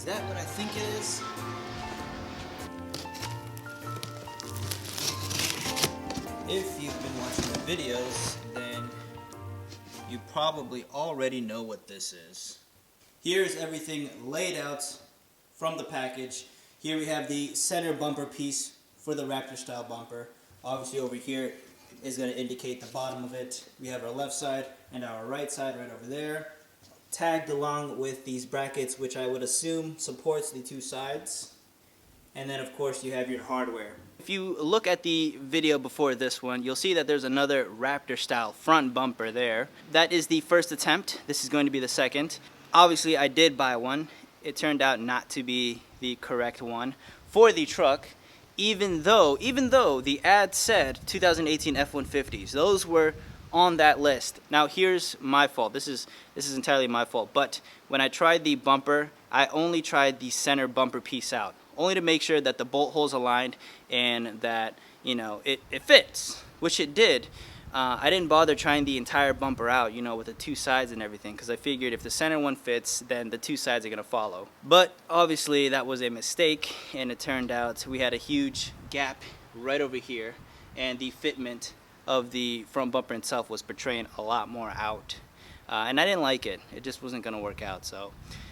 Is that what I think it is? If you've been watching the videos, then you probably already know what this is. Here's everything laid out from the package. Here we have the center bumper piece for the Raptor style bumper. Obviously over here is going to indicate the bottom of it. We have our left side and our right side right over there. Tagged along with these brackets, which I would assume supports the two sides. And then of course you have your hardware. If you look at the video before this one, you'll see that there's another Raptor style front bumper there. That is the first attempt. This is going to be the second. Obviously I did buy one. It turned out not to be the correct one for the truck, even though the ad said 2018 F-150s. Those were on that list. Now here's my fault. This is entirely my fault. But when I tried the bumper, I only tried the center bumper piece out, only to make sure that the bolt holes aligned and that, you know, it fits, which it did. I didn't bother trying the entire bumper out, you know, with the two sides and everything, because I figured if the center one fits, then the two sides are going to follow. But obviously that was a mistake, and it turned out we had a huge gap right over here, and the fitment of the front bumper itself was portraying a lot more out. And I didn't like it. It just wasn't going to work out, so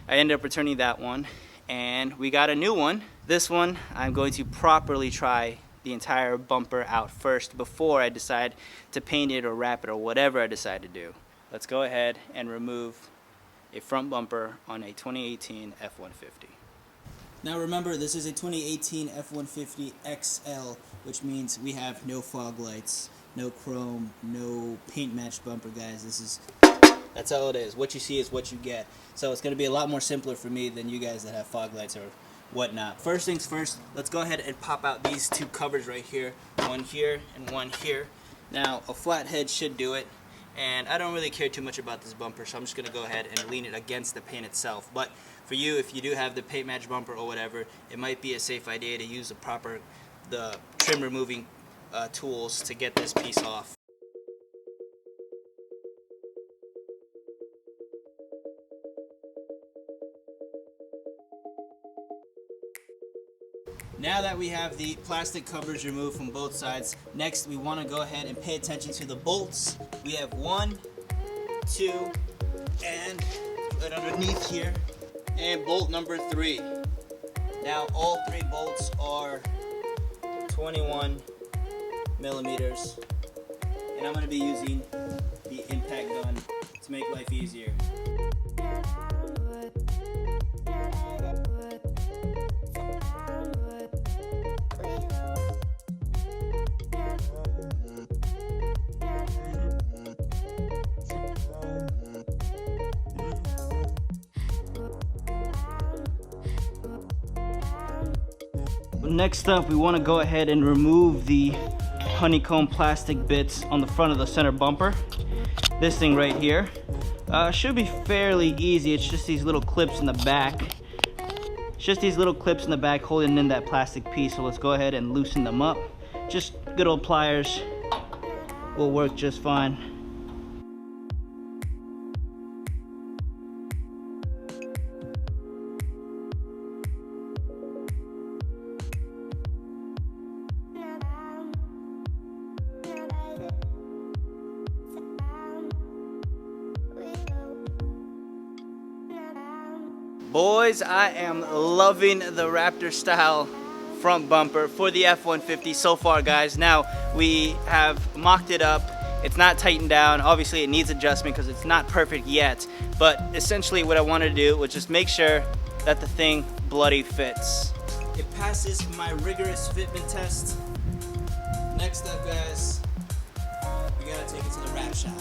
I ended up returning that one, and we got a new one. This one, I'm going to properly try the entire bumper out first before I decide to paint it or wrap it or whatever I decide to do. Let's go ahead and remove a front bumper on a 2018 F-150. Now remember, this is a 2018 F-150 XL, which means we have no fog lights, no chrome, no paint matched bumper, guys. That's all it is. What you see is what you get. So it's going to be a lot more simpler for me than you guys that have fog lights or whatnot. First things first, let's go ahead and pop out these two covers right here. One here and one here. Now, a flat head should do it. And I don't really care too much about this bumper, so I'm just going to go ahead and lean it against the paint itself. But for you, if you do have the paint match bumper or whatever, it might be a safe idea to use the trim removing tools to get this piece off. Now that we have the plastic covers removed from both sides, next we want to go ahead and pay attention to the bolts. We have 1, 2, and right underneath here, and bolt number 3. Now all 3 bolts are 21 millimeters, and I'm going to be using the impact gun to make life easier. Next up, we want to go ahead and remove the honeycomb plastic bits on the front of the center bumper. This thing right here should be fairly easy. It's just these little clips in the back. It's just these little clips in the back holding in that plastic piece. So let's go ahead and loosen them up. Just good old pliers will work just fine. Boys, I am loving the Raptor style front bumper for the F-150 so far, guys. Now, we have mocked it up. It's not tightened down. Obviously, it needs adjustment because it's not perfect yet. But essentially, what I wanted to do was just make sure that the thing bloody fits. It passes my rigorous fitment test. Next up, guys, we gotta take it to the wrap shop.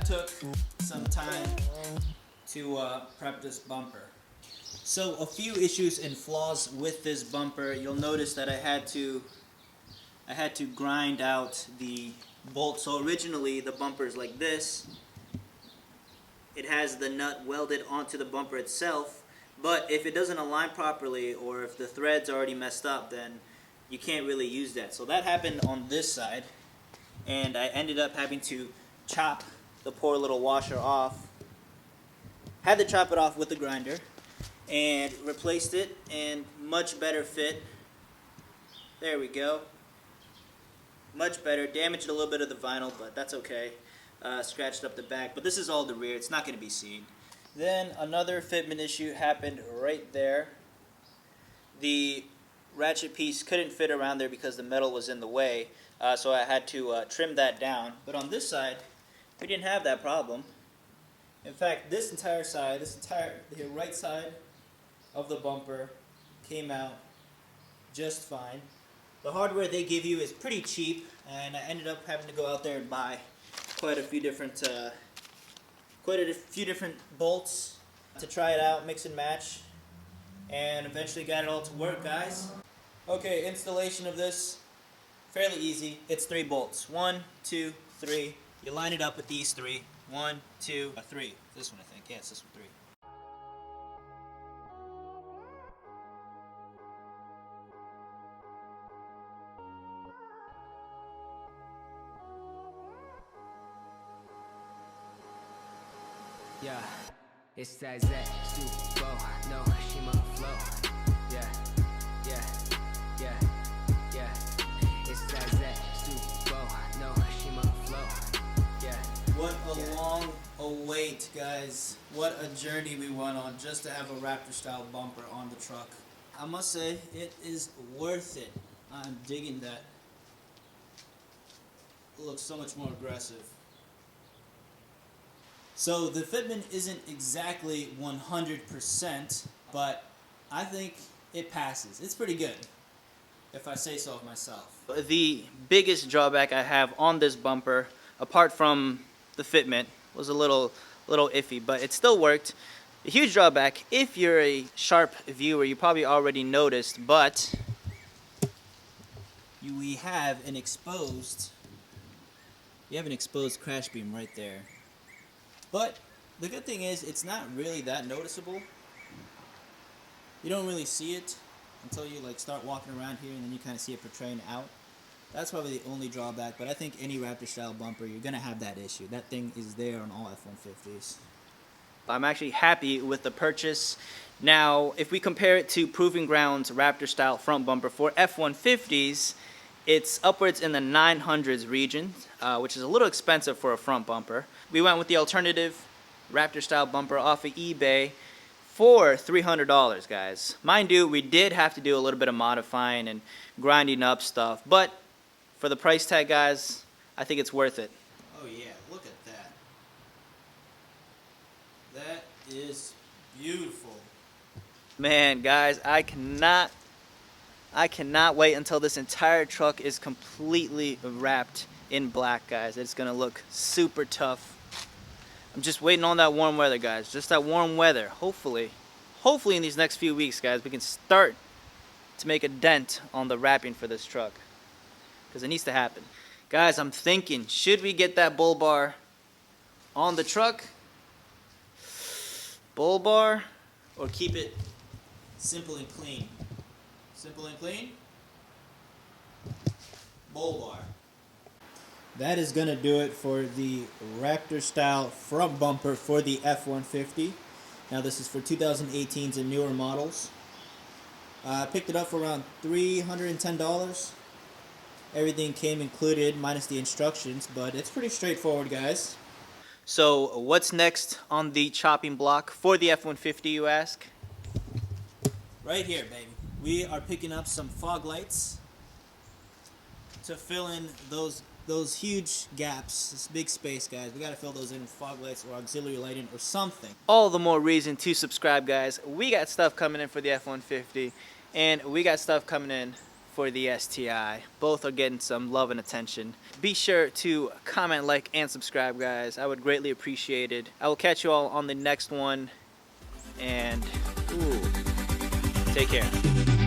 took some time to prep this bumper. So a few issues and flaws with this bumper. You'll notice that I had to grind out the bolt. So originally the bumper is like this. It has the nut welded onto the bumper itself, but if it doesn't align properly or if the thread's already messed up, then you can't really use that. So that happened on this side, and I ended up having to chop the poor little washer off. Had to chop it off with the grinder and replaced it, and much better fit. There we go. Much better. Damaged a little bit of the vinyl, but that's okay. Scratched up the back, but this is all the rear. It's not going to be seen. Then another fitment issue happened right there. The ratchet piece couldn't fit around there because the metal was in the way, so I had to trim that down. But on this side, we didn't have that problem. In fact, this entire side, the right side of the bumper came out just fine. The hardware they give you is pretty cheap, and I ended up having to go out there and buy quite a few different bolts to try it out, mix and match, and eventually got it all to work, guys. Okay, installation of this, fairly easy. It's 3 bolts. 1, 2, 3. You line it up with these 3. 1, 2, 3. This one, I think. Yeah, it's this one, 3. Yeah, it's that super no Shima flow. Yeah, yeah, yeah, yeah. It's that super no Shima flow. Yeah. What a long await, guys. What a journey we went on just to have a Raptor style bumper on the truck. I must say, it is worth it. I'm digging that. It looks so much more aggressive. So the fitment isn't exactly 100%, but I think it passes. It's pretty good, if I say so of myself. The biggest drawback I have on this bumper, apart from the fitment, was a little iffy, but it still worked. A huge drawback, if you're a sharp viewer, you probably already noticed, but we have an exposed crash beam right there. But the good thing is, it's not really that noticeable. You don't really see it until you start walking around here, and then you kind of see it portraying out. That's probably the only drawback, but I think any Raptor style bumper, you're going to have that issue. That thing is there on all F-150s. I'm actually happy with the purchase. Now, if we compare it to Proving Ground's Raptor style front bumper for F-150s, it's upwards in the 900s region, which is a little expensive for a front bumper. We went with the alternative Raptor style bumper off of eBay for $300, guys. Mind you, we did have to do a little bit of modifying and grinding up stuff, but for the price tag, guys, I think it's worth it. Oh yeah, look at that. That is beautiful. Man, guys, I cannot wait until this entire truck is completely wrapped in black, guys. It's gonna look super tough. I'm just waiting on that warm weather, guys. Just that warm weather. Hopefully in these next few weeks, guys, we can start to make a dent on the wrapping for this truck, because it needs to happen. Guys, I'm thinking, should we get that bull bar on the truck? Bull bar, or keep it simple and clean? Simple and clean. Bull bar. That is going to do it for the Raptor style front bumper for the F-150. Now this is for 2018s and newer models. I picked it up for around $310. Everything came included minus the instructions, but it's pretty straightforward, guys. So what's next on the chopping block for the F-150, you ask? Right here, baby. We are picking up some fog lights to fill in those huge gaps, this big space, guys. We got to fill those in with fog lights or auxiliary lighting or something. All the more reason to subscribe, guys. We got stuff coming in for the F-150, and we got stuff coming in for the STI. Both are getting some love and attention. Be sure to comment, like, and subscribe, guys. I would greatly appreciate it. I will catch you all on the next one. And, take care.